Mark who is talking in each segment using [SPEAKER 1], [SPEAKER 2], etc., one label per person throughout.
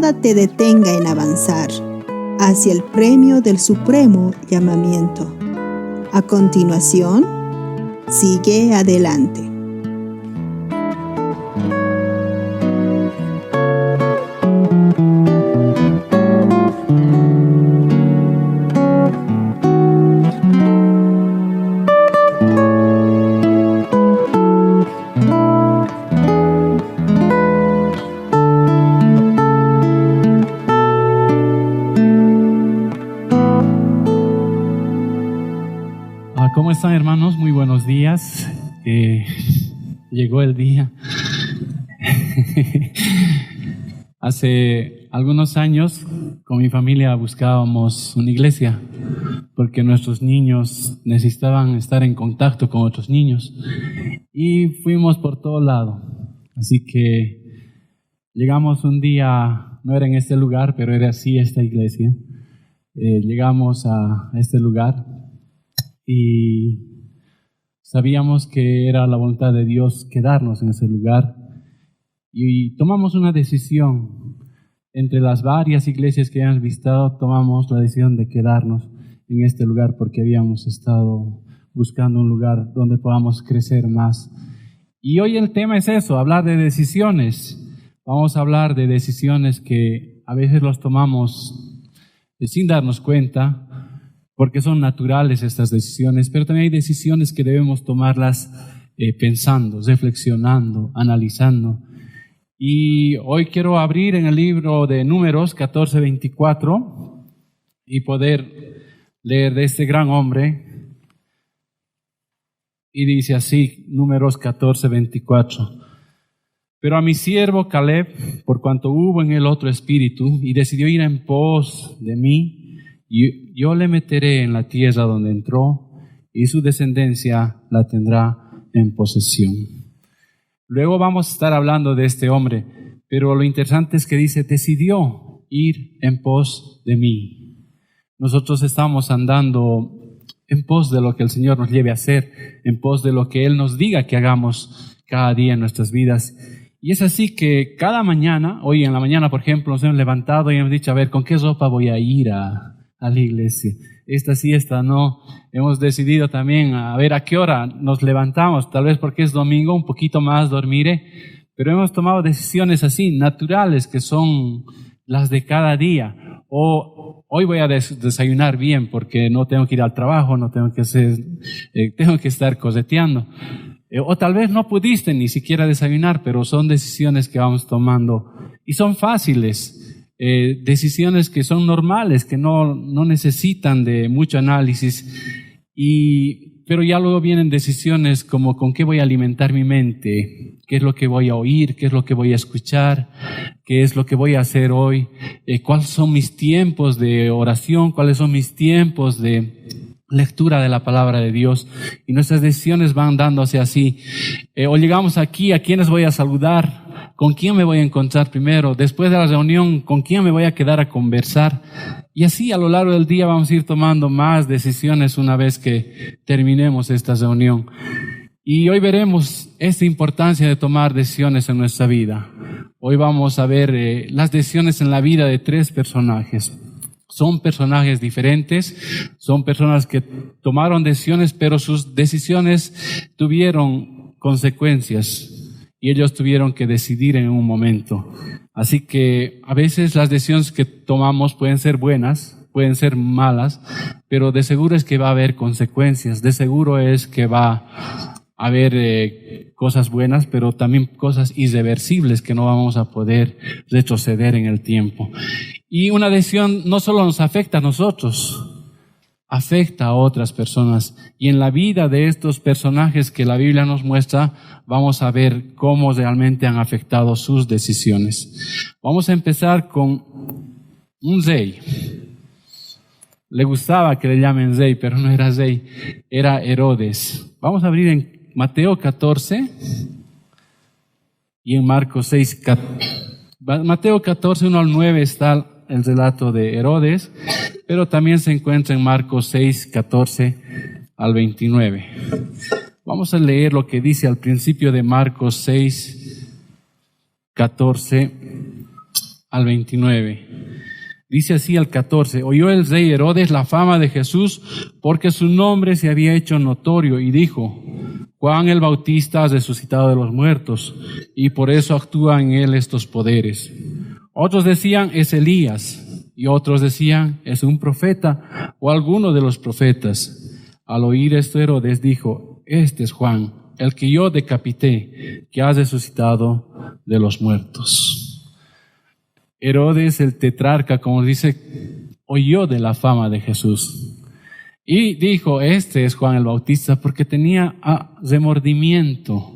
[SPEAKER 1] nada te detenga en avanzar hacia el premio del supremo llamamiento. A continuación, sigue adelante.
[SPEAKER 2] ¿Cómo están, hermanos? Muy buenos días. Llegó el día. Hace algunos años con mi familia buscábamos una iglesia porque nuestros niños necesitaban estar en contacto con otros niños y fuimos por todo lado. Así que llegamos un día, no era en este lugar, pero era así esta iglesia. Llegamos a este lugar y sabíamos que era la voluntad de Dios quedarnos en ese lugar y tomamos una decisión. Entre las varias iglesias que habíamos visitado, tomamos la decisión de quedarnos en este lugar porque habíamos estado buscando un lugar donde podamos crecer más. Y hoy el tema es eso, hablar de decisiones. Vamos a hablar de decisiones que a veces los tomamos sin darnos cuenta, porque son naturales estas decisiones, pero también hay decisiones que debemos tomarlas pensando, reflexionando, analizando. Y hoy quiero abrir en el libro de Números 14:24 y poder leer de este gran hombre. Y dice así, Números 14:24. Pero a mi siervo Caleb, por cuanto hubo en él otro espíritu y decidió ir en pos de mí, y yo le meteré en la tierra donde entró, y su descendencia la tendrá en posesión. Luego vamos a estar hablando de este hombre, pero lo interesante es que dice, decidió ir en pos de mí. Nosotros estamos andando en pos de lo que el Señor nos lleve a hacer, en pos de lo que Él nos diga que hagamos cada día en nuestras vidas. Y es así que cada mañana, hoy en la mañana por ejemplo, nos hemos levantado y hemos dicho, a ver, ¿con qué ropa voy a ir a la iglesia? Esta sí, esta no. Hemos decidido también a ver a qué hora nos levantamos, tal vez porque es domingo, un poquito más dormiré, pero hemos tomado decisiones así, naturales, que son las de cada día. O hoy voy a desayunar bien porque no tengo que ir al trabajo, no tengo que tengo que estar coseteando. O tal vez no pudiste ni siquiera desayunar, pero son decisiones que vamos tomando y son fáciles. Decisiones que son normales, que no necesitan de mucho análisis, pero ya luego vienen decisiones como con qué voy a alimentar mi mente, qué es lo que voy a oír, qué es lo que voy a escuchar, qué es lo que voy a hacer hoy, cuáles son mis tiempos de oración, cuáles son mis tiempos de lectura de la palabra de Dios, y nuestras decisiones van dándose así. O llegamos aquí, ¿a quiénes voy a saludar? ¿Con quién me voy a encontrar primero? Después de la reunión, ¿con quién me voy a quedar a conversar? Y así a lo largo del día vamos a ir tomando más decisiones una vez que terminemos esta reunión. Y hoy veremos esta importancia de tomar decisiones en nuestra vida. Hoy vamos a ver las decisiones en la vida de 3 personajes. Son personajes diferentes, son personas que tomaron decisiones, pero sus decisiones tuvieron consecuencias. Y ellos tuvieron que decidir en un momento. Así que a veces las decisiones que tomamos pueden ser buenas, pueden ser malas, pero de seguro es que va a haber consecuencias. De seguro es que va a haber cosas buenas, pero también cosas irreversibles que no vamos a poder retroceder en el tiempo. Y una decisión no solo nos afecta a nosotros, afecta a otras personas. Y en la vida de estos personajes que la Biblia nos muestra, vamos a ver cómo realmente han afectado sus decisiones. Vamos a empezar con un rey. Le gustaba que le llamen rey, pero no era rey, era Herodes. Vamos a abrir en Mateo 14 y en Marcos 6. Mateo 14, 1 al 9 está el relato de Herodes, pero también se encuentra en Marcos 6, 14 al 29. Vamos a leer lo que dice al principio de Marcos 6, 14 al 29. Dice así el 14: oyó el rey Herodes la fama de Jesús porque su nombre se había hecho notorio y dijo: Juan el Bautista ha resucitado de los muertos y por eso actúa en él estos poderes. Otros decían: es Elías, y otros decían: es un profeta o alguno de los profetas. Al oír esto, Herodes dijo: este es Juan, el que yo decapité, que ha resucitado de los muertos. Herodes, el tetrarca, como dice, oyó de la fama de Jesús y dijo: este es Juan el Bautista, porque tenía remordimiento.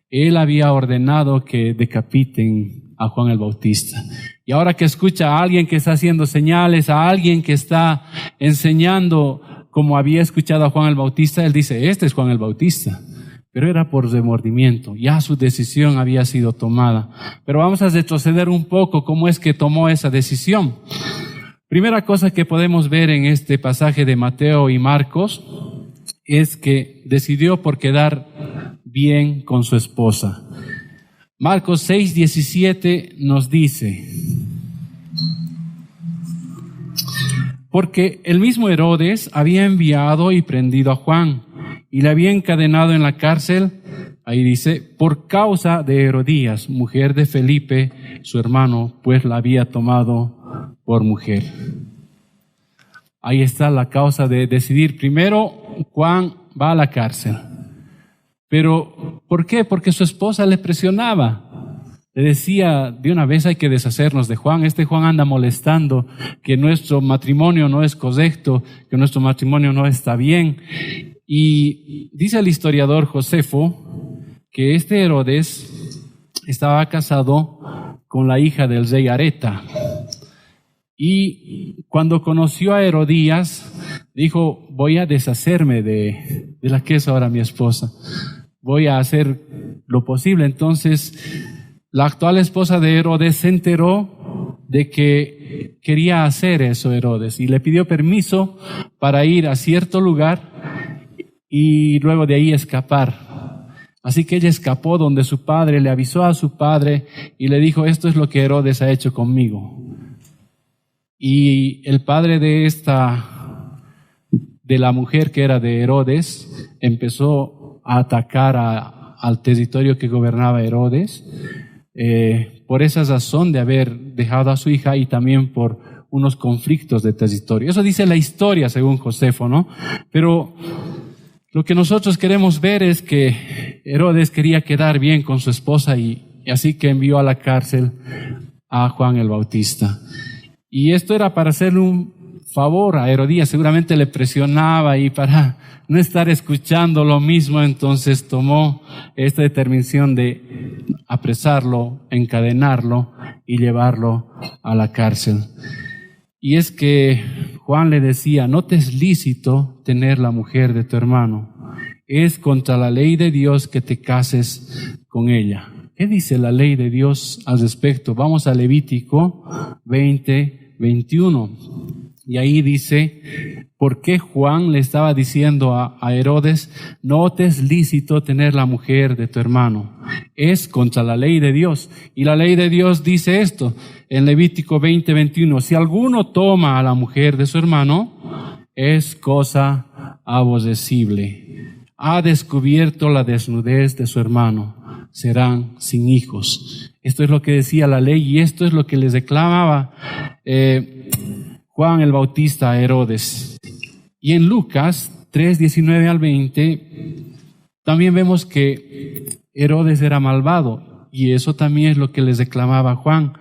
[SPEAKER 2] Él había ordenado que decapiten a Juan el Bautista. Y ahora que escucha a alguien que está haciendo señales, a alguien que está enseñando como había escuchado a Juan el Bautista, él dice: este es Juan el Bautista. Pero era por remordimiento, ya su decisión había sido tomada. Pero vamos a retroceder un poco cómo es que tomó esa decisión. Primera cosa que podemos ver en este pasaje de Mateo y Marcos es que decidió por quedar bien con su esposa. Marcos 6:17 nos dice: porque el mismo Herodes había enviado y prendido a Juan y le había encadenado en la cárcel, ahí dice, por causa de Herodías, mujer de Felipe, su hermano, pues la había tomado por mujer. Ahí está la causa de decidir. Primero, Juan va a la cárcel. Pero, ¿por qué? Porque su esposa le presionaba. Le decía: de una vez hay que deshacernos de Juan. Este Juan anda molestando, que nuestro matrimonio no es correcto, que nuestro matrimonio no está bien. Y dice el historiador Josefo que este Herodes estaba casado con la hija del rey Areta. Y cuando conoció a Herodías, dijo: voy a deshacerme de la que es ahora mi esposa. Voy a hacer lo posible. Entonces, la actual esposa de Herodes se enteró de que quería hacer eso Herodes y le pidió permiso para ir a cierto lugar y luego de ahí escapar. Así que ella escapó donde su padre, le avisó a su padre y le dijo: esto es lo que Herodes ha hecho conmigo. Y el padre de la mujer que era de Herodes, empezó a atacar al territorio que gobernaba Herodes, por esa razón de haber dejado a su hija y también por unos conflictos de territorio. Eso dice la historia según Josefo, ¿no? Pero lo que nosotros queremos ver es que Herodes quería quedar bien con su esposa y así que envió a la cárcel a Juan el Bautista. Y esto era para hacerle un favor a Herodías. Seguramente le presionaba y para no estar escuchando lo mismo, entonces tomó esta determinación de apresarlo, encadenarlo y llevarlo a la cárcel. Y es que Juan le decía: no te es lícito tener la mujer de tu hermano. Es contra la ley de Dios que te cases con ella. ¿Qué dice la ley de Dios al respecto? Vamos a Levítico 20:21. Y ahí dice por qué Juan le estaba diciendo a Herodes: no te es lícito tener la mujer de tu hermano. Es contra la ley de Dios. Y la ley de Dios dice esto en Levítico 20:21: si alguno toma a la mujer de su hermano, es cosa aborrecible. Ha descubierto la desnudez de su hermano. Serán sin hijos. Esto es lo que decía la ley y esto es lo que les reclamaba Juan el Bautista a Herodes. Y en Lucas 3:19 al 20 también vemos que Herodes era malvado y eso también es lo que les reclamaba Juan.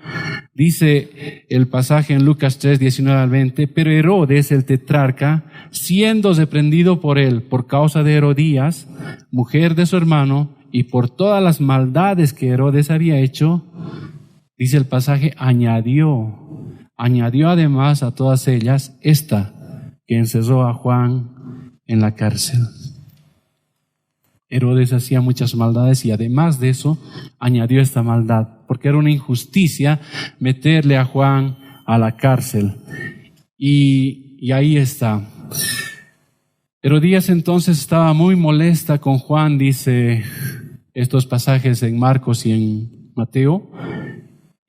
[SPEAKER 2] Dice el pasaje en Lucas 3:19 al 20: pero Herodes el tetrarca, siendo reprendido por él por causa de Herodías, mujer de su hermano, y por todas las maldades que Herodes había hecho, dice el pasaje, añadió además a todas ellas esta, que encerró a Juan en la cárcel. Herodes hacía muchas maldades y además de eso añadió esta maldad, porque era una injusticia meterle a Juan a la cárcel. Y ahí está. Herodías entonces estaba muy molesta con Juan, dice estos pasajes en Marcos y en Mateo,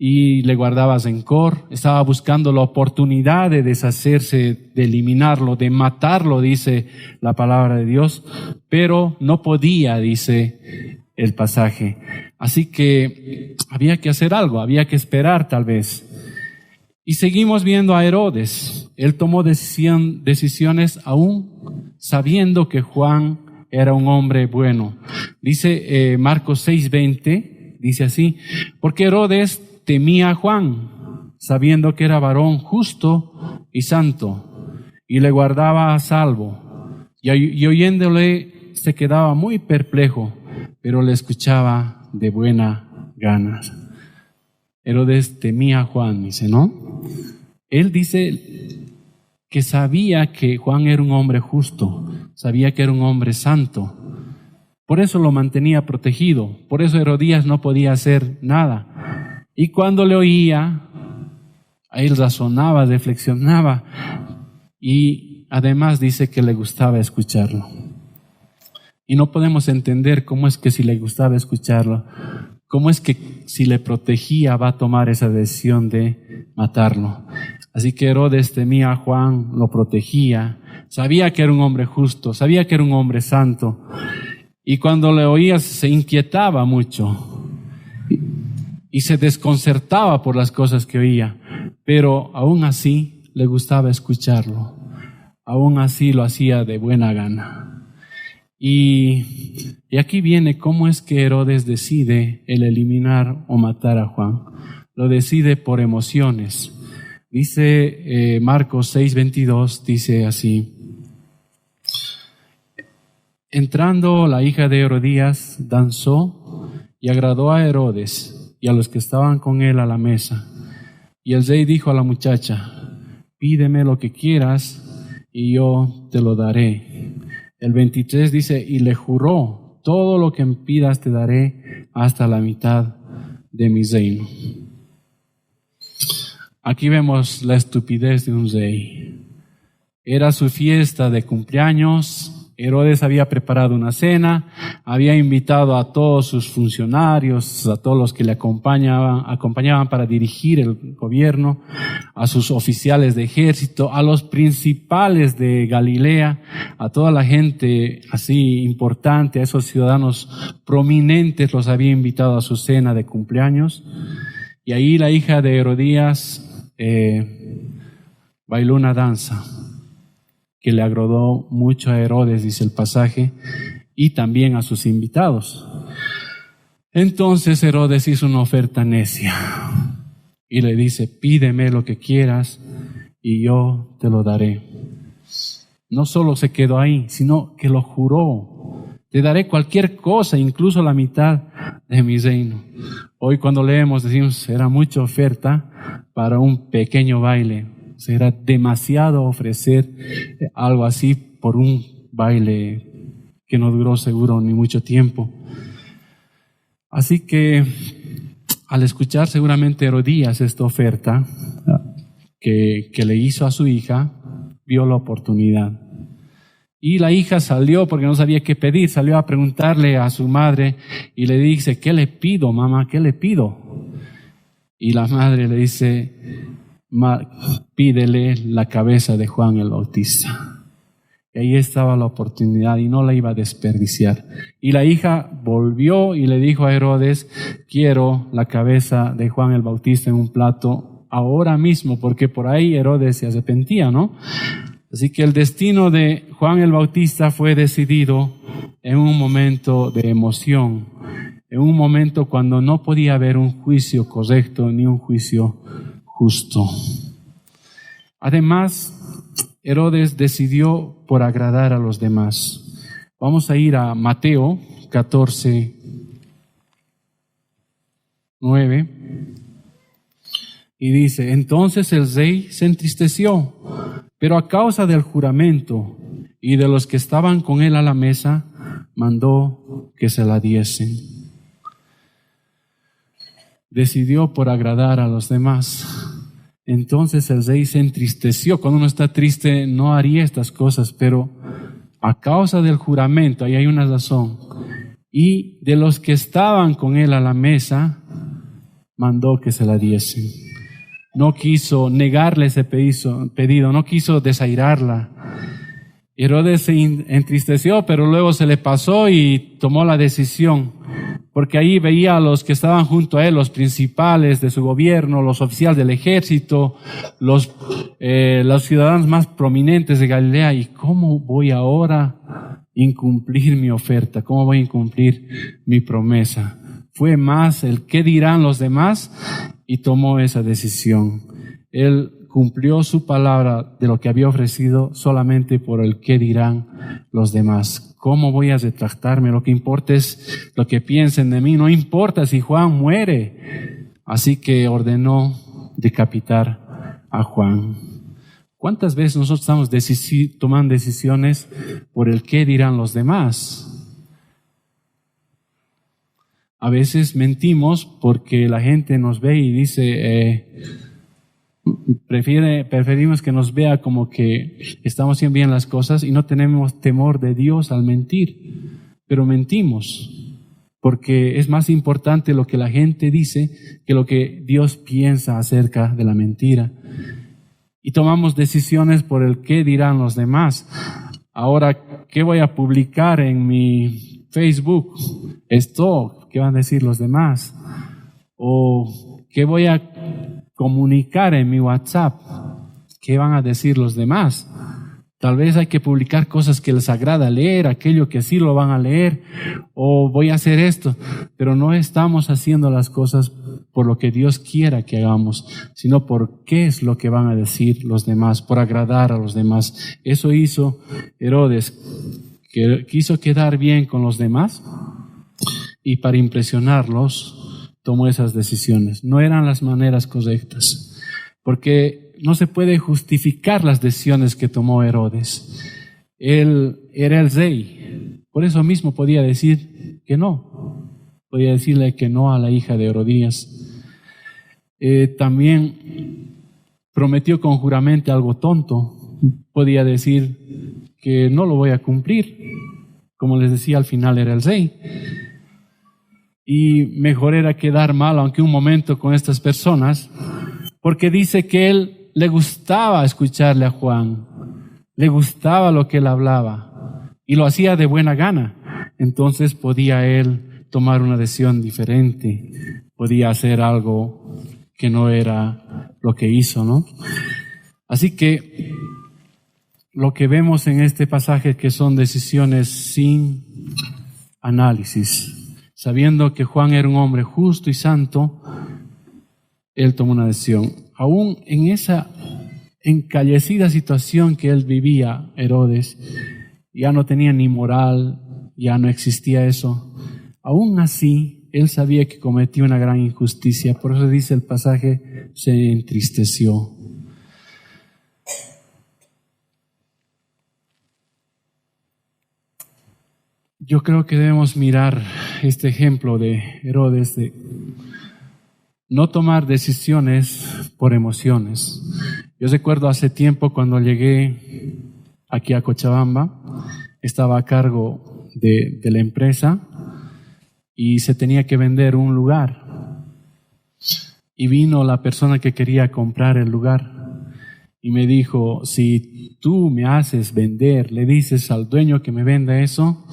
[SPEAKER 2] y le guardaba rencor, estaba buscando la oportunidad de deshacerse, de eliminarlo, de matarlo, dice la palabra de Dios, pero no podía, dice el pasaje. Así que había que hacer algo, había que esperar tal vez. Y seguimos viendo a Herodes. Él tomó decisiones aún sabiendo que Juan era un hombre bueno. Dice Marcos 6:20, dice así: porque Herodes temía a Juan, sabiendo que era varón justo y santo, y le guardaba a salvo. Y oyéndole se quedaba muy perplejo, pero le escuchaba de buena gana. Herodes temía a Juan, dice, ¿no? Él dice que sabía que Juan era un hombre justo, sabía que era un hombre santo. Por eso lo mantenía protegido, por eso Herodías no podía hacer nada. Y cuando le oía, él razonaba, reflexionaba, y además dice que le gustaba escucharlo. Y no podemos entender cómo es que si le gustaba escucharlo, cómo es que si le protegía va a tomar esa decisión de matarlo. Así que Herodes temía a Juan, lo protegía, sabía que era un hombre justo, sabía que era un hombre santo. Y cuando le oía se inquietaba mucho y se desconcertaba por las cosas que oía, pero aún así le gustaba escucharlo, aún así lo hacía de buena gana. Y aquí viene cómo es que Herodes decide el eliminar o matar a Juan. Lo decide por emociones. Dice Marcos 6:22, dice así: entrando la hija de Herodías, danzó y agradó a Herodes y a los que estaban con él a la mesa. Y el rey dijo a la muchacha: pídeme lo que quieras y yo te lo daré. El 23 dice: y le juró: todo lo que me pidas te daré hasta la mitad de mi reino. Aquí vemos la estupidez de un rey. Era su fiesta de cumpleaños. Herodes había preparado una cena, había invitado a todos sus funcionarios, a todos los que le acompañaban para dirigir el gobierno, a sus oficiales de ejército, a los principales de Galilea, a toda la gente así importante, a esos ciudadanos prominentes los había invitado a su cena de cumpleaños. Y ahí la hija de Herodías bailó una danza que le agradó mucho a Herodes, dice el pasaje, y también a sus invitados. Entonces Herodes hizo una oferta necia y le dice: pídeme lo que quieras y yo te lo daré. No solo se quedó ahí, sino que lo juró: te daré cualquier cosa, incluso la mitad de mi reino. Hoy cuando leemos decimos: era mucha oferta para un pequeño baile. Será demasiado ofrecer algo así por un baile que no duró seguro ni mucho tiempo. Así que al escuchar seguramente Herodías esta oferta que le hizo a su hija, vio la oportunidad. Y la hija salió porque no sabía qué pedir, salió a preguntarle a su madre y le dice: ¿qué le pido, mamá? ¿Qué le pido? Y la madre le dice: pídele la cabeza de Juan el Bautista. Y ahí estaba la oportunidad y no la iba a desperdiciar. Y la hija volvió y le dijo a Herodes: quiero la cabeza de Juan el Bautista en un plato ahora mismo, porque por ahí Herodes se arrepentía, ¿no? Así que el destino de Juan el Bautista fue decidido en un momento de emoción, en un momento cuando no podía haber un juicio correcto ni un juicio justo. Además, Herodes decidió por agradar a los demás. Vamos a ir a Mateo 14:9 y dice: entonces el rey se entristeció, pero a causa del juramento y de los que estaban con él a la mesa, mandó que se la diesen. Decidió por agradar a los demás. Entonces el rey se entristeció. Cuando uno está triste no haría estas cosas, pero a causa del juramento, ahí hay una razón, y de los que estaban con él a la mesa, mandó que se la diesen. No quiso negarle ese pedido, no quiso desairarla. Herodes se entristeció, pero luego se le pasó y tomó la decisión, porque ahí veía a los que estaban junto a él, los principales de su gobierno, los oficiales del ejército, los ciudadanos más prominentes de Galilea. ¿Y cómo voy ahora a incumplir mi oferta? ¿Cómo voy a incumplir mi promesa? Fue más el qué dirán los demás y tomó esa decisión. Él cumplió su palabra de lo que había ofrecido solamente por el qué dirán los demás. ¿Cómo voy a retractarme? Lo que importa es lo que piensen de mí. No importa si Juan muere. Así que ordenó decapitar a Juan. ¿Cuántas veces nosotros estamos tomando decisiones por el qué dirán los demás? A veces mentimos porque la gente nos ve y dice, preferimos que nos vea como que estamos haciendo bien las cosas y no tenemos temor de Dios al mentir. Pero mentimos porque es más importante lo que la gente dice que lo que Dios piensa acerca de la mentira. Y tomamos decisiones por el qué dirán los demás. Ahora, ¿qué voy a publicar en mi Facebook? Esto, ¿qué van a decir los demás? ¿O qué voy a comunicar en mi WhatsApp? ¿Qué van a decir los demás? Tal vez hay que publicar cosas que les agrada leer, aquello que sí lo van a leer, o voy a hacer esto, pero no estamos haciendo las cosas por lo que Dios quiera que hagamos, sino por qué es lo que van a decir los demás, por agradar a los demás. Eso hizo Herodes, que quiso quedar bien con los demás y para impresionarlos tomó esas decisiones. No eran las maneras correctas, porque no se puede justificar las decisiones que tomó Herodes. Él era el rey, por eso mismo podía decir que no. Podía decirle que no a la hija de Herodías. También prometió con juramento algo tonto. Podía decir que no lo voy a cumplir. Como les decía, al final era el rey. Y mejor era quedar mal, aunque un momento, con estas personas, porque dice que él le gustaba escucharle a Juan, le gustaba lo que él hablaba y lo hacía de buena gana. Entonces podía él tomar una decisión diferente, podía hacer algo que no era lo que hizo, ¿no? Así que lo que vemos en este pasaje que son decisiones sin análisis, sabiendo que Juan era un hombre justo y santo, él tomó una decisión. Aún en esa encallecida situación que él vivía, Herodes, ya no tenía ni moral, ya no existía eso. Aún así, él sabía que cometía una gran injusticia. Por eso dice el pasaje, se entristeció. Yo creo que debemos mirar este ejemplo de Herodes, de no tomar decisiones por emociones. Yo recuerdo hace tiempo cuando llegué aquí a Cochabamba, estaba a cargo de la empresa y se tenía que vender un lugar. Y vino la persona que quería comprar el lugar y me dijo, si tú me haces vender, le dices al dueño que me venda eso,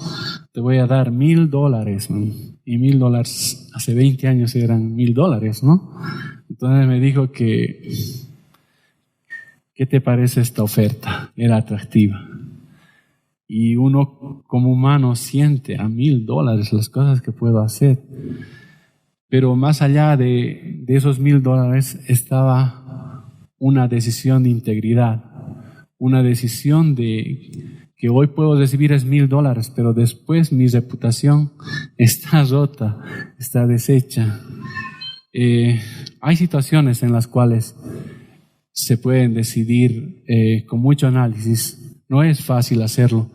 [SPEAKER 2] te voy a dar $1,000, man. Y $1,000 hace 20 años eran $1,000, ¿no? Entonces me dijo que, ¿qué te parece esta oferta? Era atractiva. Y uno como humano siente a $1,000 las cosas que puedo hacer. Pero más allá de esos $1,000 estaba una decisión de integridad, una decisión de que hoy puedo recibir es $1,000, pero después mi reputación está rota, está deshecha. Hay situaciones en las cuales se pueden decidir con mucho análisis. No es fácil hacerlo,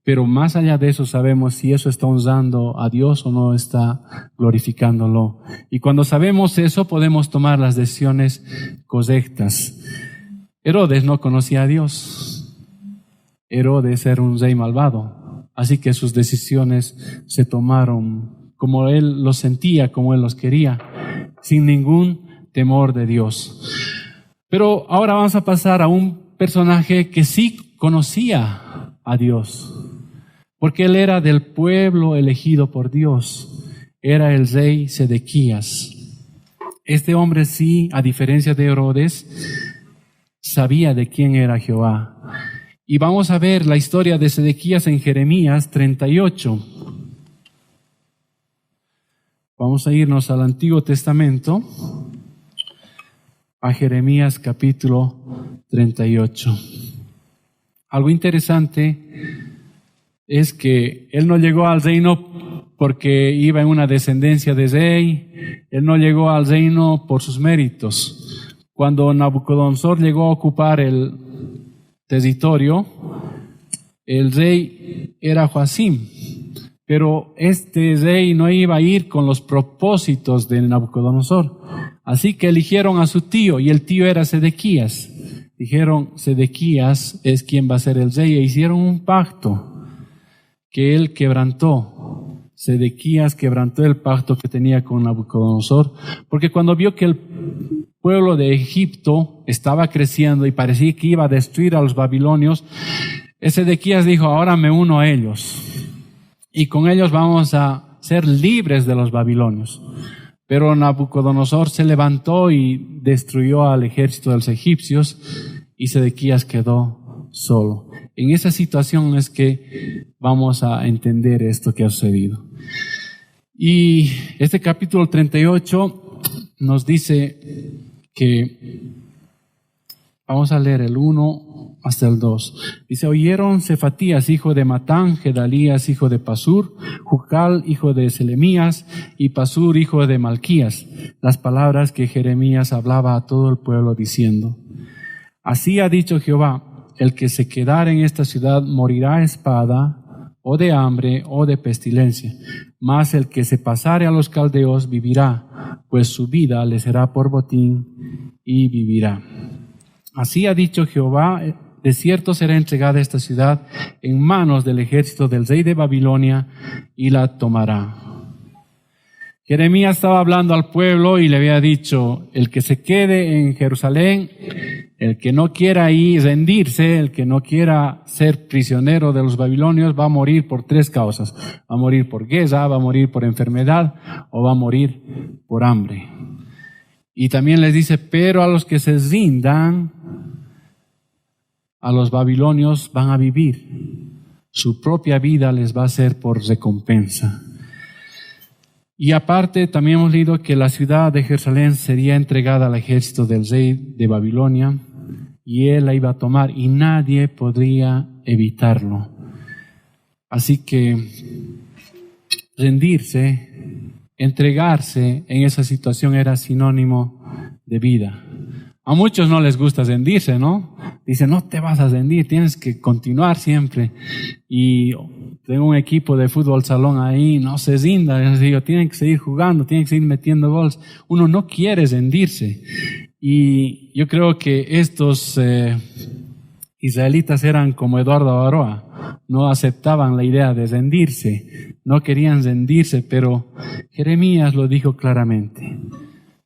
[SPEAKER 2] pero más allá de eso sabemos si eso está honrando a Dios o no está glorificándolo. Y cuando sabemos eso podemos tomar las decisiones correctas. Herodes no conocía a Dios. Herodes era un rey malvado, así que sus decisiones se tomaron como él los sentía, como él los quería. sin ningún temor de Dios. Pero ahora vamos a pasar a un personaje que sí conocía a Dios, porque él era del pueblo elegido por Dios. Era el rey Sedequías. Este hombre sí, a diferencia de Herodes, sabía de quién era Jehová. Y vamos a ver la historia de Sedequías en Jeremías 38. Vamos a irnos al Antiguo Testamento, a Jeremías capítulo 38. Algo interesante es que él no llegó al reino porque iba en una descendencia de rey. Él no llegó al reino por sus méritos. Cuando Nabucodonosor llegó a ocupar el territorio, el rey era Joacim, pero este rey no iba a ir con los propósitos de Nabucodonosor. Así que eligieron a su tío, y el tío era Sedequías. Dijeron, Sedequías es quien va a ser el rey, e hicieron un pacto que él quebrantó. Sedequías quebrantó el pacto que tenía con Nabucodonosor, porque cuando vio que el pueblo de Egipto estaba creciendo y parecía que iba a destruir a los babilonios, Sedequías dijo, ahora me uno a ellos, y con ellos vamos a ser libres de los babilonios. Pero Nabucodonosor se levantó y destruyó al ejército de los egipcios, y Sedequías quedó solo. En esa situación es que vamos a entender esto que ha sucedido. Y este capítulo 38 nos dice que, vamos a leer el 1 hasta el 2. Dice, oyeron Cefatías, hijo de Matán, Gedalías, hijo de Pasur, Jucal, hijo de Selemías, y Pasur, hijo de Malquías, las palabras que Jeremías hablaba a todo el pueblo diciendo, así ha dicho Jehová, el que se quedare en esta ciudad morirá a espada, o de hambre, o de pestilencia. Mas el que se pasare a los caldeos vivirá, pues su vida le será por botín, y vivirá. Así ha dicho Jehová, de cierto será entregada esta ciudad en manos del ejército del rey de Babilonia, y la tomará. Jeremías estaba hablando al pueblo y le había dicho, el que se quede en Jerusalén, el que no quiera ir rendirse, el que no quiera ser prisionero de los babilonios, va a morir por 3 causas. Va a morir por guerra, va a morir por enfermedad, o va a morir por hambre. Y también les dice, pero a los que se rindan a los babilonios van a vivir. Su propia vida les va a ser por recompensa. Y aparte, también hemos leído que la ciudad de Jerusalén sería entregada al ejército del rey de Babilonia, y él la iba a tomar, y nadie podría evitarlo. Así que rendirse, entregarse en esa situación era sinónimo de vida. A muchos no les gusta rendirse, ¿no? Dicen, no te vas a rendir, tienes que continuar siempre. Y tengo un equipo de fútbol salón ahí, no se rinda. Les digo, tienen que seguir jugando, tienen que seguir metiendo goles. Uno no quiere rendirse. Y yo creo que estos israelitas eran como Eduardo Avaroa. No aceptaban la idea de rendirse. No querían rendirse, pero Jeremías lo dijo claramente.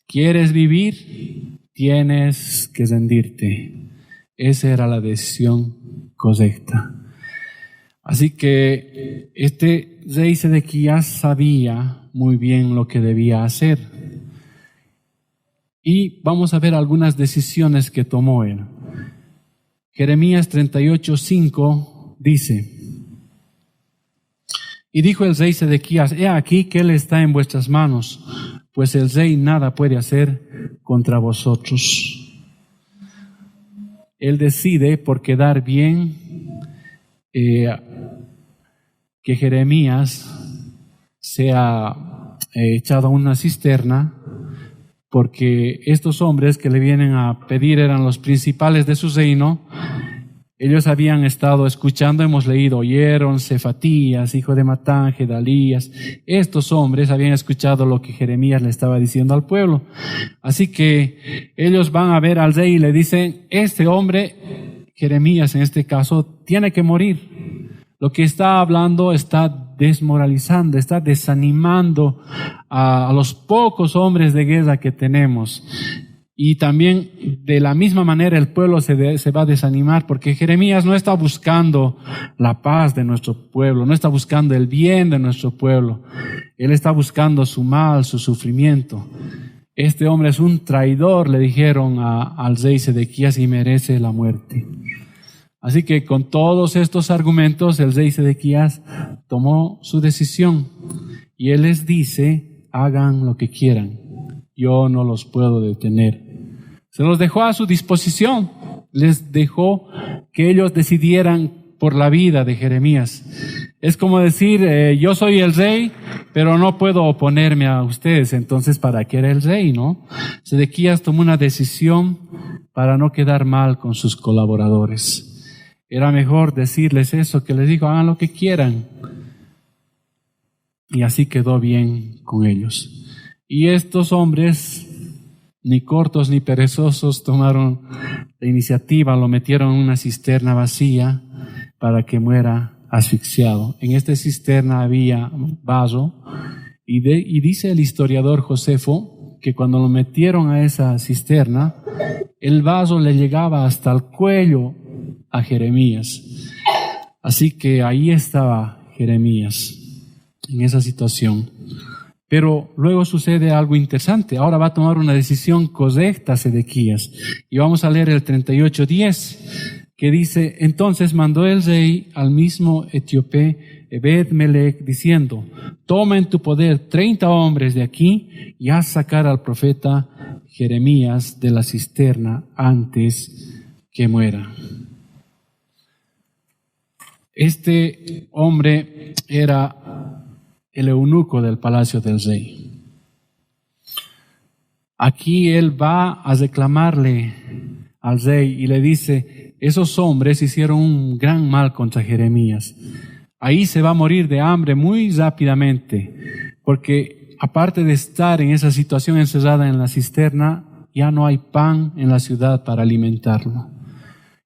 [SPEAKER 2] ¿Quieres vivir? Tienes que rendirte. Esa era la decisión correcta. Así que este rey Sedequías sabía muy bien lo que debía hacer. Y vamos a ver algunas decisiones que tomó él. Jeremías 38:5 dice, y dijo el rey Sedequías, he aquí que él está en vuestras manos, pues el rey nada puede hacer contra vosotros. Él decide por quedar bien que Jeremías sea echado a una cisterna, porque estos hombres que le vienen a pedir eran los principales de su reino. Ellos habían estado escuchando, hemos leído, oyeron Cefatías, hijo de Matán, Gedalías. Estos hombres habían escuchado lo que Jeremías le estaba diciendo al pueblo. Así que ellos van a ver al rey y le dicen, este hombre, Jeremías en este caso, tiene que morir. Lo que está hablando está desmoralizando, está desanimando a los pocos hombres de guerra que tenemos. Y también de la misma manera el pueblo se va a desanimar, porque Jeremías no está buscando la paz de nuestro pueblo, no está buscando el bien de nuestro pueblo. Él está buscando su mal, su sufrimiento. Este hombre es un traidor, le dijeron al rey Sedequías, y merece la muerte. Así que con todos estos argumentos el rey Sedequías tomó su decisión y él les dice: hagan lo que quieran, yo no los puedo detener. Se los dejó a su disposición, les dejó que ellos decidieran por la vida de Jeremías. Es como decir, yo soy el rey, pero no puedo oponerme a ustedes, entonces ¿para qué era el rey, no? Sedequías tomó una decisión para no quedar mal con sus colaboradores. Era mejor decirles eso, que les digo, hagan lo que quieran. Y así quedó bien con ellos. Y estos hombres, ni cortos ni perezosos, tomaron la iniciativa, lo metieron en una cisterna vacía para que muera asfixiado. En esta cisterna había vaso y dice el historiador Josefo que cuando lo metieron a esa cisterna, el vaso le llegaba hasta el cuello a Jeremías. Así que ahí estaba Jeremías en esa situación. Pero luego sucede algo interesante. Ahora va a tomar una decisión correcta Sedequías. Y vamos a leer el 38:10, que dice: entonces mandó el rey al mismo etíope Ebed-Melech diciendo: toma en tu poder 30 hombres de aquí y haz sacar al profeta Jeremías de la cisterna antes que muera. Este hombre era el eunuco del palacio del rey. Aquí él va a reclamarle al rey y le dice: esos hombres hicieron un gran mal contra Jeremías. Ahí se va a morir de hambre muy rápidamente, porque aparte de estar en esa situación encerrada en la cisterna, ya no hay pan en la ciudad para alimentarlo.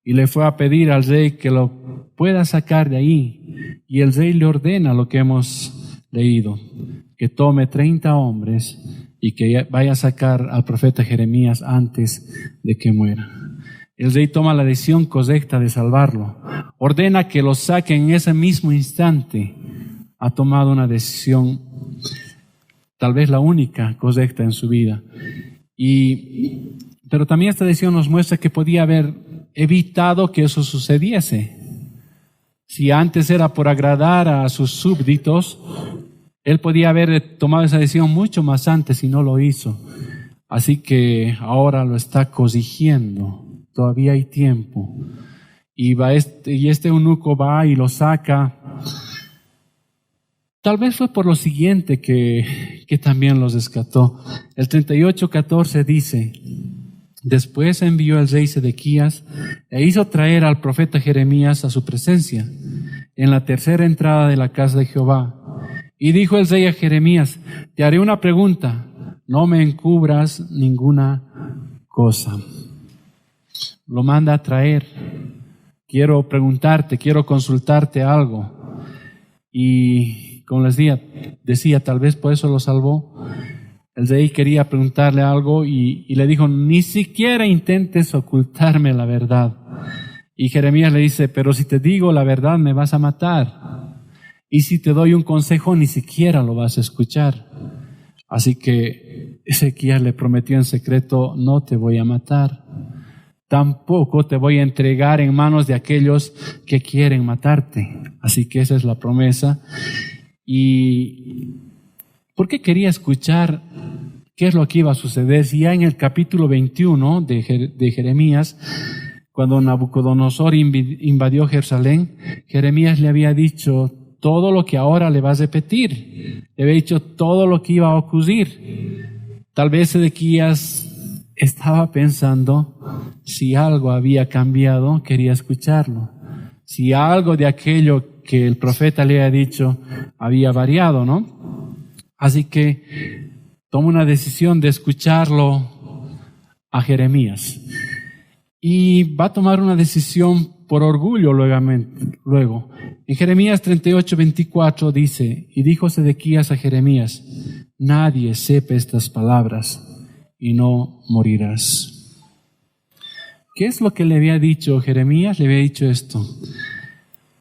[SPEAKER 2] Y le fue a pedir al rey que lo pueda sacar de ahí. Y el rey le ordena lo que hemos leído, que tome 30 hombres y que vaya a sacar al profeta Jeremías antes de que muera. El rey toma la decisión correcta de salvarlo. Ordena que lo saquen en ese mismo instante. Ha tomado una decisión, tal vez la única correcta en su vida. Pero también esta decisión nos muestra que podía haber evitado que eso sucediese. Si antes era por agradar a sus súbditos, él podía haber tomado esa decisión mucho más antes y no lo hizo. Así que ahora lo está corrigiendo. Todavía hay tiempo. Y este eunuco va y lo saca. Tal vez fue por lo siguiente que también los rescató. El 38:14 dice: después envió el rey Sedequías e hizo traer al profeta Jeremías a su presencia en la tercera entrada de la casa de Jehová. Y dijo el rey a Jeremías: te haré una pregunta, no me encubras ninguna cosa. Lo manda a traer. Quiero preguntarte, quiero consultarte algo. Y como les decía, tal vez por eso lo salvó. El rey quería preguntarle algo y le dijo: ni siquiera intentes ocultarme la verdad. Y Jeremías le dice: pero si te digo la verdad me vas a matar. Y si te doy un consejo ni siquiera lo vas a escuchar. Así que Ezequías le prometió en secreto: no te voy a matar. Tampoco te voy a entregar en manos de aquellos que quieren matarte. Así que esa es la promesa. ¿Y por qué quería escuchar qué es lo que iba a suceder? Si ya en el capítulo 21 de Jeremías, cuando Nabucodonosor invadió Jerusalén, Jeremías le había dicho todo lo que ahora le va a repetir. Le había dicho todo lo que iba a ocurrir. Tal vez Sedequías estaba pensando, si algo había cambiado, quería escucharlo. Si algo de aquello que el profeta le había dicho había variado, ¿no? Así que toma una decisión de escucharlo a Jeremías. Y va a tomar una decisión por orgullo luego. En Jeremías 38:24 dice, y dijo Sedequías a Jeremías, nadie sepa estas palabras y no morirás. ¿Qué es lo que le había dicho Jeremías? Le había dicho esto.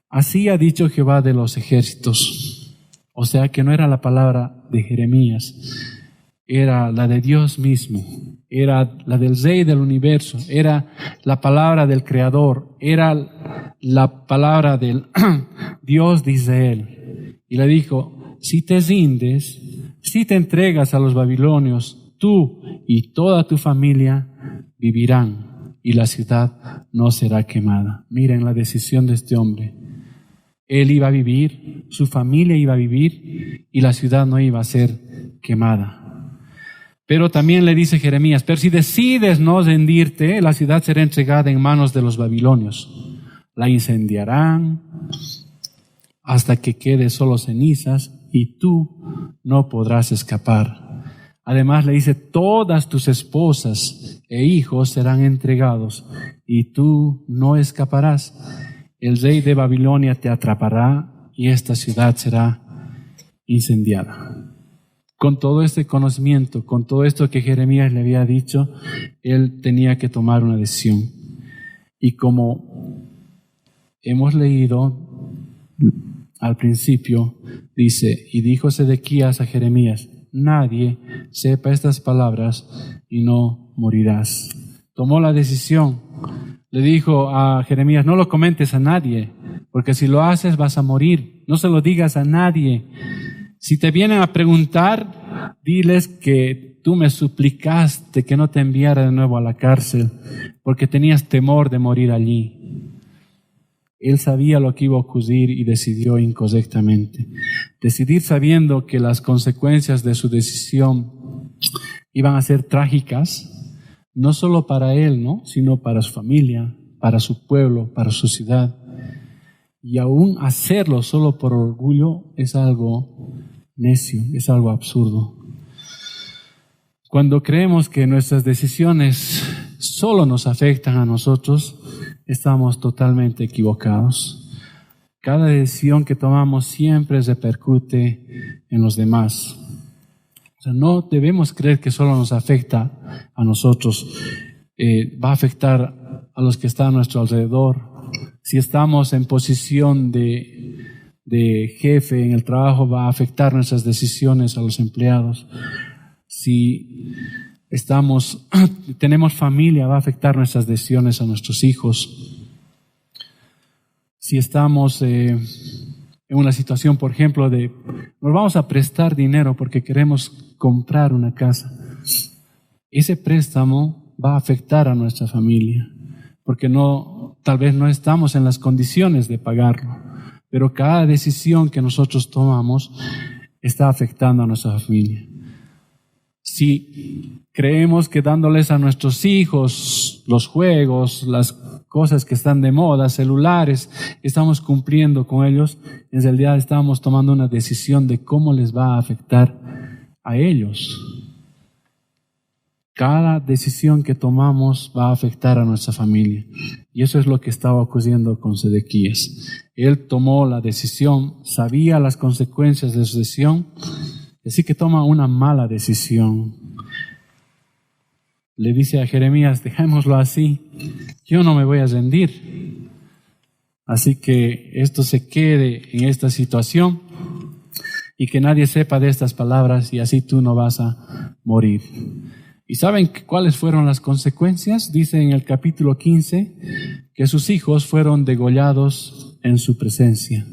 [SPEAKER 2] Así ha dicho Jehová de los ejércitos. O sea que no era la palabra de Jeremías, era la de Dios mismo, era la del Rey del universo, era la palabra del Creador, era la palabra del Dios de Israel. Y le dijo, si te rindes, si te entregas a los babilonios, tú y toda tu familia vivirán y la ciudad no será quemada. Miren la decisión de este hombre. Él iba a vivir, su familia iba a vivir y la ciudad no iba a ser quemada. Pero también le dice Jeremías, pero si decides no rendirte, la ciudad será entregada en manos de los babilonios. La incendiarán hasta que quede solo cenizas y tú no podrás escapar. Además le dice, todas tus esposas e hijos serán entregados y tú no escaparás. El rey de Babilonia te atrapará y esta ciudad será incendiada. Con todo este conocimiento, con todo esto que Jeremías le había dicho, él tenía que tomar una decisión. Y como hemos leído al principio, dice, y dijo Sedequías a Jeremías, nadie sepa estas palabras y no morirás. Tomó la decisión. Le dijo a Jeremías, no lo comentes a nadie, porque si lo haces vas a morir. No se lo digas a nadie. Si te vienen a preguntar, diles que tú me suplicaste que no te enviara de nuevo a la cárcel, porque tenías temor de morir allí. Él sabía lo que iba a ocurrir y decidió incorrectamente. Decidir sabiendo que las consecuencias de su decisión iban a ser trágicas, no solo para él, ¿no?, sino para su familia, para su pueblo, para su ciudad. Y aún hacerlo solo por orgullo es algo necio, es algo absurdo. Cuando creemos que nuestras decisiones solo nos afectan a nosotros, estamos totalmente equivocados. Cada decisión que tomamos siempre repercute en los demás. O sea, no debemos creer que solo nos afecta a nosotros, va a afectar a los que están a nuestro alrededor. Si estamos en posición de jefe en el trabajo, va a afectar nuestras decisiones a los empleados. Si tenemos familia, va a afectar nuestras decisiones a nuestros hijos. Si estamos en una situación, por ejemplo, nos vamos a prestar dinero porque queremos comprar una casa, ese préstamo va a afectar a nuestra familia, porque tal vez no estamos en las condiciones de pagarlo, pero cada decisión que nosotros tomamos está afectando a nuestra familia. Si creemos que dándoles a nuestros hijos los juegos, las cosas que están de moda, celulares, estamos cumpliendo con ellos, en realidad estamos tomando una decisión de cómo les va a afectar a ellos. Cada decisión que tomamos va a afectar a nuestra familia. Y eso es lo que estaba ocurriendo con Sedequías. Él tomó la decisión, sabía las consecuencias de su decisión, así que toma una mala decisión. Le dice a Jeremías, dejémoslo así, yo no me voy a rendir. Así que esto se quede en esta situación y que nadie sepa de estas palabras y así tú no vas a morir. ¿Y saben cuáles fueron las consecuencias? Dice en el capítulo 15 que sus hijos fueron degollados en su presencia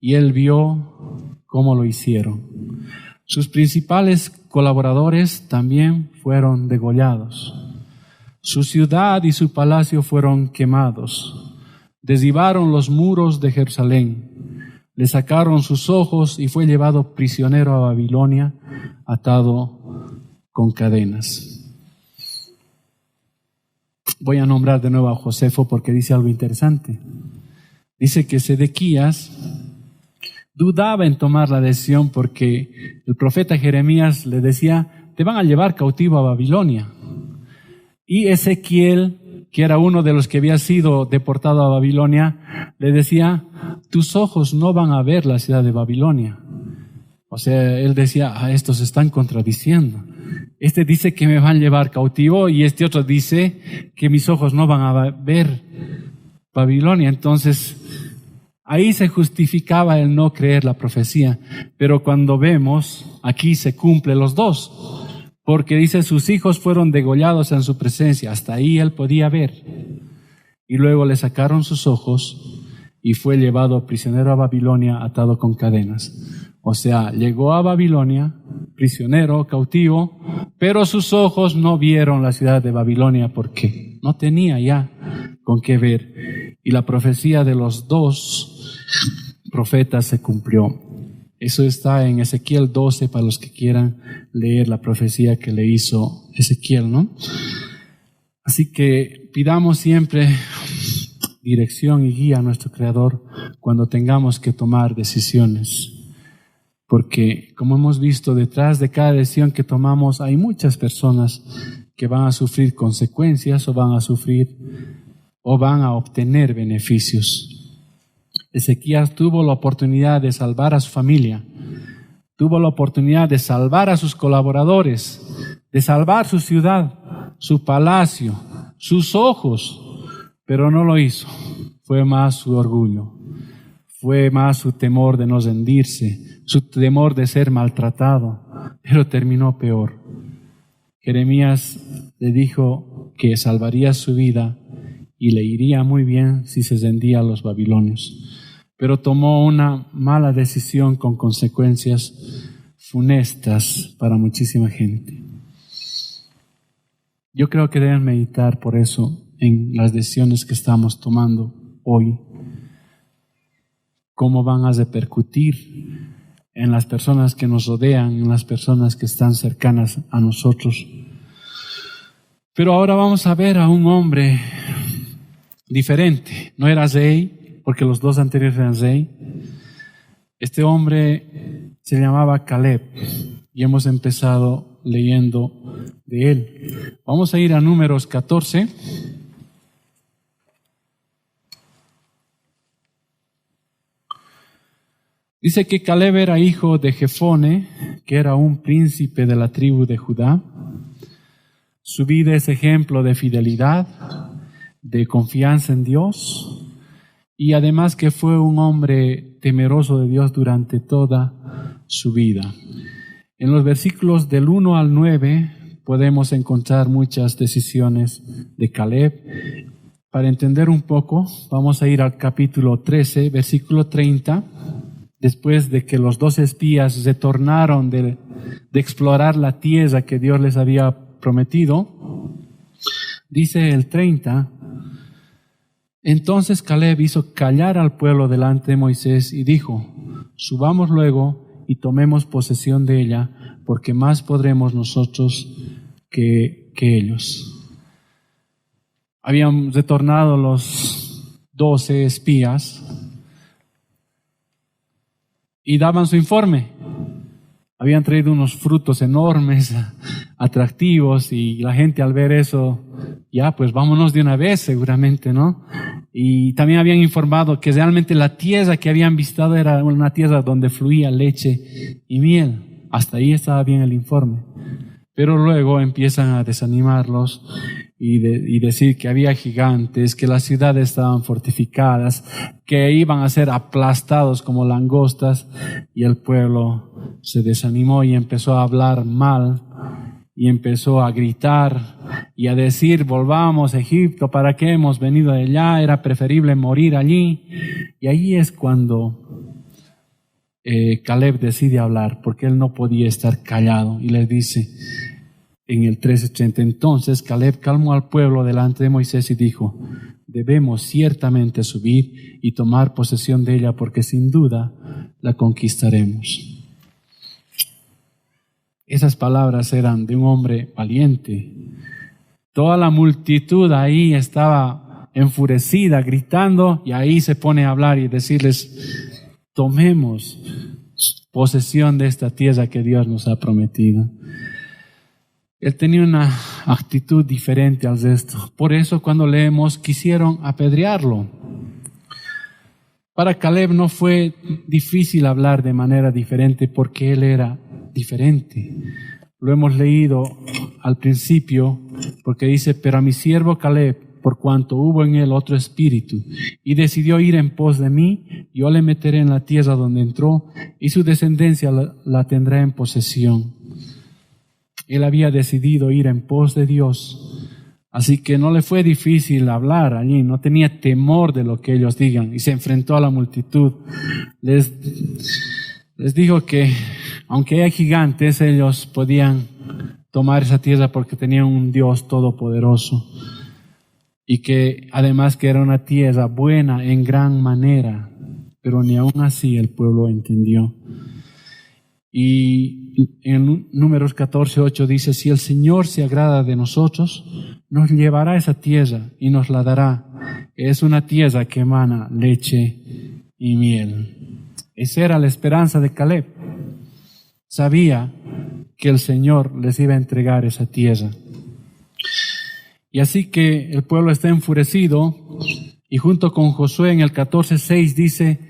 [SPEAKER 2] y él vio cómo lo hicieron. Sus principales colaboradores también fueron degollados. Su ciudad y su palacio fueron quemados. Derribaron los muros de Jerusalén. Le sacaron sus ojos y fue llevado prisionero a Babilonia, atado con cadenas. Voy a nombrar de nuevo a Josefo porque dice algo interesante. Dice que Sedequías dudaba en tomar la decisión porque el profeta Jeremías le decía, te van a llevar cautivo a Babilonia. Y Ezequiel, que era uno de los que había sido deportado a Babilonia, le decía, tus ojos no van a ver la ciudad de Babilonia. O sea, él decía, estos se están contradiciendo. Este dice que me van a llevar cautivo y este otro dice que mis ojos no van a ver Babilonia. Entonces, ahí se justificaba el no creer la profecía. Pero cuando vemos, aquí se cumplen los dos. Porque dice, sus hijos fueron degollados en su presencia. Hasta ahí él podía ver. Y luego le sacaron sus ojos y fue llevado prisionero a Babilonia atado con cadenas. O sea, llegó a Babilonia, prisionero, cautivo, pero sus ojos no vieron la ciudad de Babilonia porque no tenía ya con qué ver. Y la profecía de los dos profetas se cumplió. Eso está en Ezequiel 12 para los que quieran leer la profecía que le hizo Ezequiel, ¿no? Así que pidamos siempre dirección y guía a nuestro Creador cuando tengamos que tomar decisiones. Porque, como hemos visto, detrás de cada decisión que tomamos hay muchas personas que van a sufrir consecuencias o van a sufrir o van a obtener beneficios. Ezequías tuvo la oportunidad de salvar a su familia, tuvo la oportunidad de salvar a sus colaboradores, de salvar su ciudad, su palacio, sus ojos, pero no lo hizo. Fue más su orgullo, fue más su temor de no rendirse, su temor de ser maltratado, pero terminó peor. Jeremías le dijo que salvaría su vida y le iría muy bien si se rendía a los babilonios. Pero tomó una mala decisión con consecuencias funestas para muchísima gente. Yo creo que deben meditar por eso en las decisiones que estamos tomando hoy. Cómo van a repercutir en las personas que nos rodean, en las personas que están cercanas a nosotros. Pero ahora vamos a ver a un hombre diferente. No era rey, porque los dos anteriores eran rey. Este hombre se llamaba Caleb y hemos empezado leyendo de él. Vamos a ir a Números 14. Dice que Caleb era hijo de Jefone, que era un príncipe de la tribu de Judá. Su vida es ejemplo de fidelidad, de confianza en Dios, y además que fue un hombre temeroso de Dios durante toda su vida. En los versículos del 1 al 9 podemos encontrar muchas decisiones de Caleb. Para entender un poco, vamos a ir al capítulo 13, versículo 30. Después de que los 2 espías retornaron de explorar la tierra que Dios les había prometido, dice el 30, entonces Caleb hizo callar al pueblo delante de Moisés y dijo, subamos luego y tomemos posesión de ella, porque más podremos nosotros que ellos. Habían retornado los 12 espías y daban su informe. Habían traído unos frutos enormes, atractivos, y la gente al ver eso, ya pues vámonos de una vez seguramente, ¿no? Y también habían informado que realmente la tierra que habían visitado era una tierra donde fluía leche y miel. Hasta ahí estaba bien el informe. Pero luego empiezan a desanimarlos y decir que había gigantes, que las ciudades estaban fortificadas, que iban a ser aplastados como langostas, y el pueblo se desanimó y empezó a hablar mal y empezó a gritar y a decir, volvamos a Egipto, ¿para qué hemos venido de allá? Era preferible morir allí. Y ahí es cuando Caleb decide hablar, porque él no podía estar callado, y les dice en el 13:80, entonces Caleb calmó al pueblo delante de Moisés y dijo, debemos ciertamente subir y tomar posesión de ella, porque sin duda la conquistaremos. Esas palabras eran de un hombre valiente. Toda la multitud ahí estaba enfurecida, gritando, y ahí se pone a hablar y decirles, tomemos posesión de esta tierra que Dios nos ha prometido. él tenía una actitud diferente al resto. Por eso cuando leemos, quisieron apedrearlo. Para Caleb no fue difícil hablar de manera diferente porque él era diferente. Lo hemos leído al principio porque dice, pero a mi siervo Caleb, por cuanto hubo en él otro espíritu y decidió ir en pos de mí, yo le meteré en la tierra donde entró y su descendencia la tendrá en posesión. Él había decidido ir en pos de Dios, así que no le fue difícil hablar allí, no tenía temor de lo que ellos digan y se enfrentó a la multitud. Les dijo que aunque hay gigantes, ellos podían tomar esa tierra porque tenían un Dios todopoderoso y que además que era una tierra buena en gran manera, pero ni aún así el pueblo entendió. Y en Números 14:8 dice, si el Señor se agrada de nosotros, nos llevará a esa tierra y nos la dará. Es una tierra que emana leche y miel. Esa era la esperanza de Caleb. Sabía que el Señor les iba a entregar esa tierra. Y así que el pueblo está enfurecido y junto con Josué en el 14:6 dice,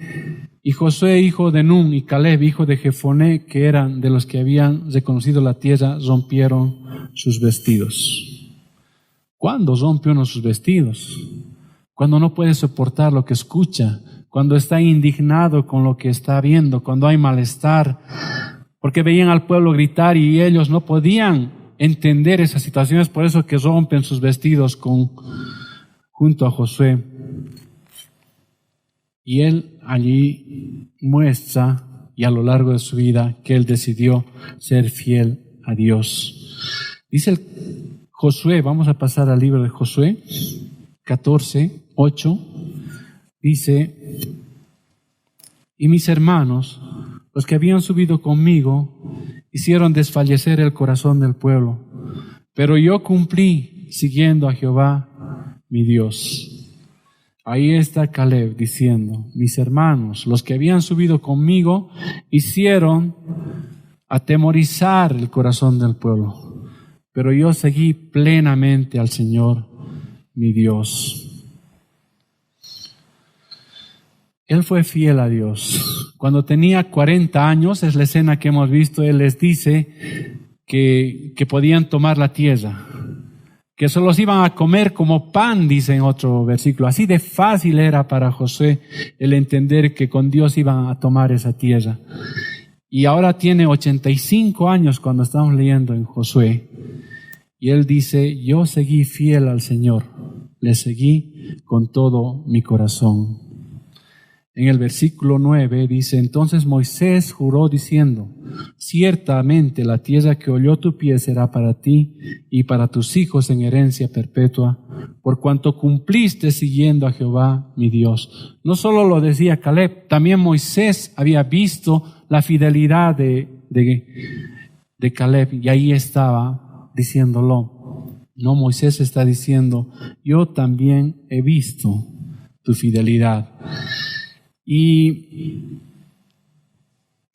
[SPEAKER 2] y Josué hijo de Nun y Caleb hijo de Jefoné, que eran de los que habían reconocido la tierra, rompieron sus vestidos. ¿Cuándo rompe uno sus vestidos? Cuando no puede soportar lo que escucha, cuando está indignado con lo que está viendo, cuando hay malestar, porque veían al pueblo gritar y ellos no podían entender esas situaciones, por eso que rompen sus vestidos junto a Josué. Y él allí muestra, y a lo largo de su vida, que él decidió ser fiel a Dios. Dice Josué, vamos a pasar al libro de Josué, 14:8, dice, y mis hermanos, los que habían subido conmigo, hicieron desfallecer el corazón del pueblo, pero yo cumplí siguiendo a Jehová, mi Dios. Ahí está Caleb diciendo, mis hermanos, los que habían subido conmigo, hicieron atemorizar el corazón del pueblo, pero yo seguí plenamente al Señor, mi Dios. Él fue fiel a Dios. Cuando tenía 40 años, es la escena que hemos visto, él les dice que podían tomar la tierra, que se los iban a comer como pan, dice en otro versículo. Así de fácil era para Josué el entender que con Dios iban a tomar esa tierra. Y ahora tiene 85 años cuando estamos leyendo en Josué. Y él dice, yo seguí fiel al Señor, le seguí con todo mi corazón. En el versículo 9 dice, entonces Moisés juró diciendo, ciertamente la tierra que oyó tu pie será para ti y para tus hijos en herencia perpetua, por cuanto cumpliste siguiendo a Jehová mi Dios. No solo lo decía Caleb, también Moisés había visto la fidelidad de Caleb y ahí estaba diciéndolo. No, Moisés está diciendo, yo también he visto tu fidelidad. Y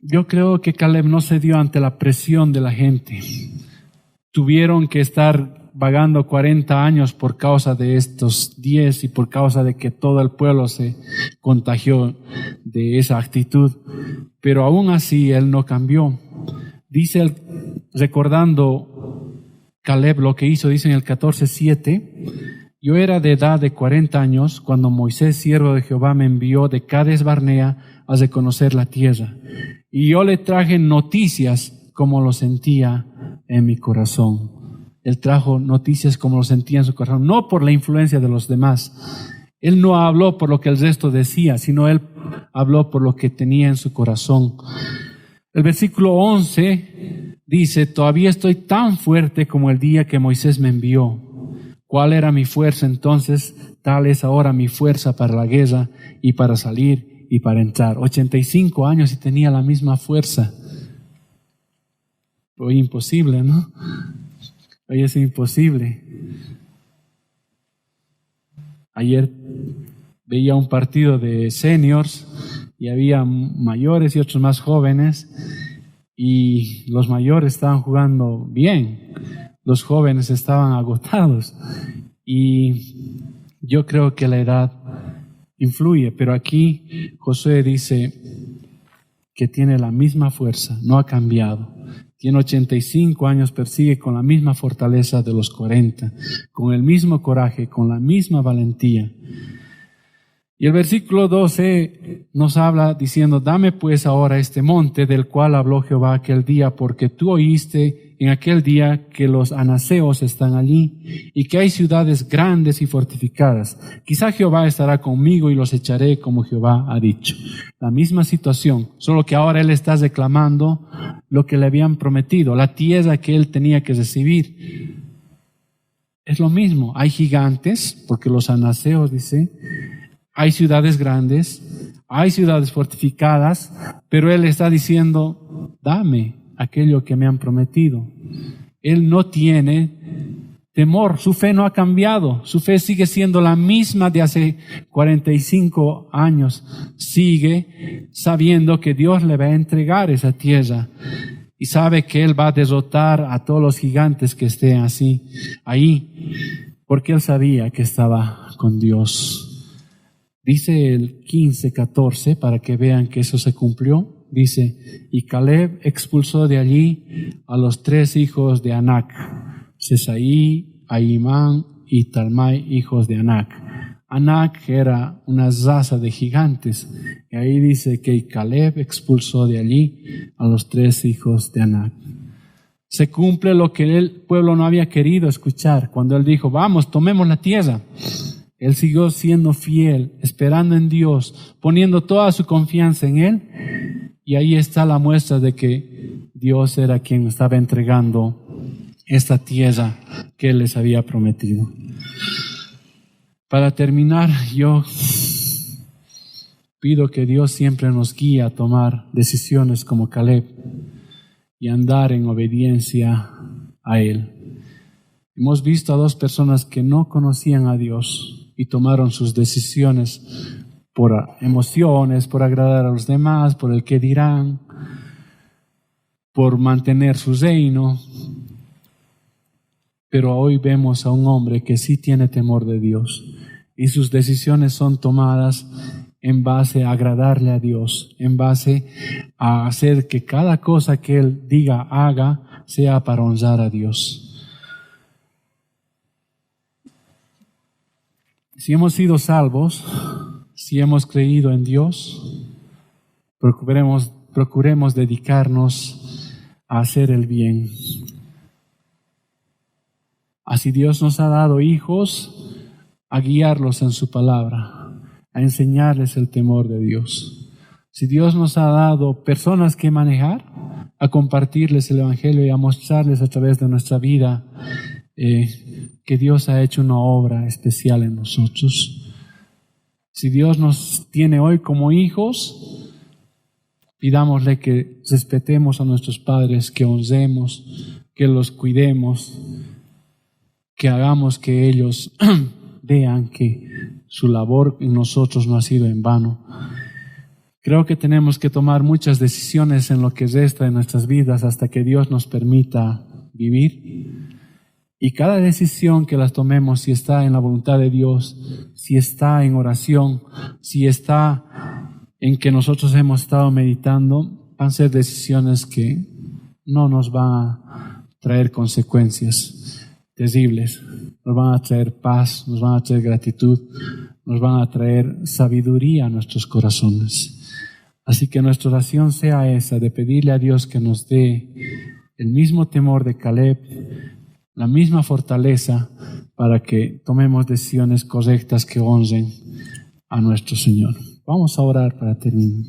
[SPEAKER 2] yo creo que Caleb no se dio ante la presión de la gente. Tuvieron que estar vagando 40 años por causa de estos 10 y por causa de que todo el pueblo se contagió de esa actitud. Pero aún así él no cambió. Dice él, recordando Caleb lo que hizo, dice en el 14:7, yo era de edad de 40 años cuando Moisés, siervo de Jehová, me envió de Cades Barnea a reconocer la tierra. Y yo le traje noticias como lo sentía en mi corazón. Él trajo noticias como lo sentía en su corazón, no por la influencia de los demás. Él no habló por lo que el resto decía, sino él habló por lo que tenía en su corazón. El versículo 11 dice, todavía estoy tan fuerte como el día que Moisés me envió. ¿Cuál era mi fuerza entonces? Tal es ahora mi fuerza para la guerra y para salir y para entrar. 85 años y tenía la misma fuerza. Hoy imposible, ¿no? Hoy es imposible. Ayer veía un partido de seniors y había mayores y otros más jóvenes y los mayores estaban jugando bien. los jóvenes estaban agotados. Y yo creo que la edad influye, pero aquí Josué dice que tiene la misma fuerza, no ha cambiado. Tiene 85 años, persigue con la misma fortaleza de los 40, con el mismo coraje, con la misma valentía. Y el versículo 12 nos habla diciendo: dame pues ahora este monte del cual habló Jehová aquel día, porque tú oíste en aquel día que los anaseos están allí y que hay ciudades grandes y fortificadas. Quizá Jehová estará conmigo y los echaré como Jehová ha dicho. La misma situación, solo que ahora él está reclamando lo que le habían prometido, la tierra que él tenía que recibir. Es lo mismo, hay gigantes, porque los anaseos, dice, hay ciudades grandes, hay ciudades fortificadas, pero él está diciendo: dame aquello que me han prometido. Él no tiene temor, su fe no ha cambiado, su fe sigue siendo la misma de hace 45 años, sigue sabiendo que Dios le va a entregar esa tierra y sabe que él va a derrotar a todos los gigantes que estén ahí, porque él sabía que estaba con Dios. Dice el 15:14 para que vean que eso se cumplió. Dice: y Caleb expulsó de allí a los 3 hijos de Anac, Sesaí, Ahimán y Talmai, hijos de Anac. Anac era una raza de gigantes. Y ahí dice que Caleb expulsó de allí a los 3 hijos de Anac. Se cumple lo que el pueblo no había querido escuchar. Cuando él dijo: vamos, tomemos la tierra, él siguió siendo fiel, esperando en Dios, poniendo toda su confianza en él. Y ahí está la muestra de que Dios era quien estaba entregando esta tierra que él les había prometido. Para terminar, yo pido que Dios siempre nos guíe a tomar decisiones como Caleb y andar en obediencia a él. Hemos visto a 2 personas que no conocían a Dios y tomaron sus decisiones por emociones, por agradar a los demás, por el que dirán, por mantener su reino. Pero hoy vemos a un hombre que sí tiene temor de Dios y sus decisiones son tomadas en base a agradarle a Dios, en base a hacer que cada cosa que él diga, haga, sea para honrar a Dios. Si hemos sido salvos, si hemos creído en Dios, procuremos dedicarnos a hacer el bien. Así Dios nos ha dado hijos, a guiarlos en su palabra, a enseñarles el temor de Dios. Si Dios nos ha dado personas que manejar, a compartirles el Evangelio y a mostrarles a través de nuestra vida que Dios ha hecho una obra especial en nosotros. Si Dios nos tiene hoy como hijos, pidámosle que respetemos a nuestros padres, que honremos, que los cuidemos, que hagamos que ellos vean que su labor en nosotros no ha sido en vano. Creo que tenemos que tomar muchas decisiones en lo que resta de nuestras vidas hasta que Dios nos permita vivir. Y cada decisión que las tomemos, si está en la voluntad de Dios, si está en oración, si está en que nosotros hemos estado meditando, van a ser decisiones que no nos van a traer consecuencias terribles. Nos van a traer paz, nos van a traer gratitud, nos van a traer sabiduría a nuestros corazones. Así que nuestra oración sea esa, de pedirle a Dios que nos dé el mismo temor de Caleb, la misma fortaleza para que tomemos decisiones correctas que honren a nuestro Señor. Vamos a orar para terminar.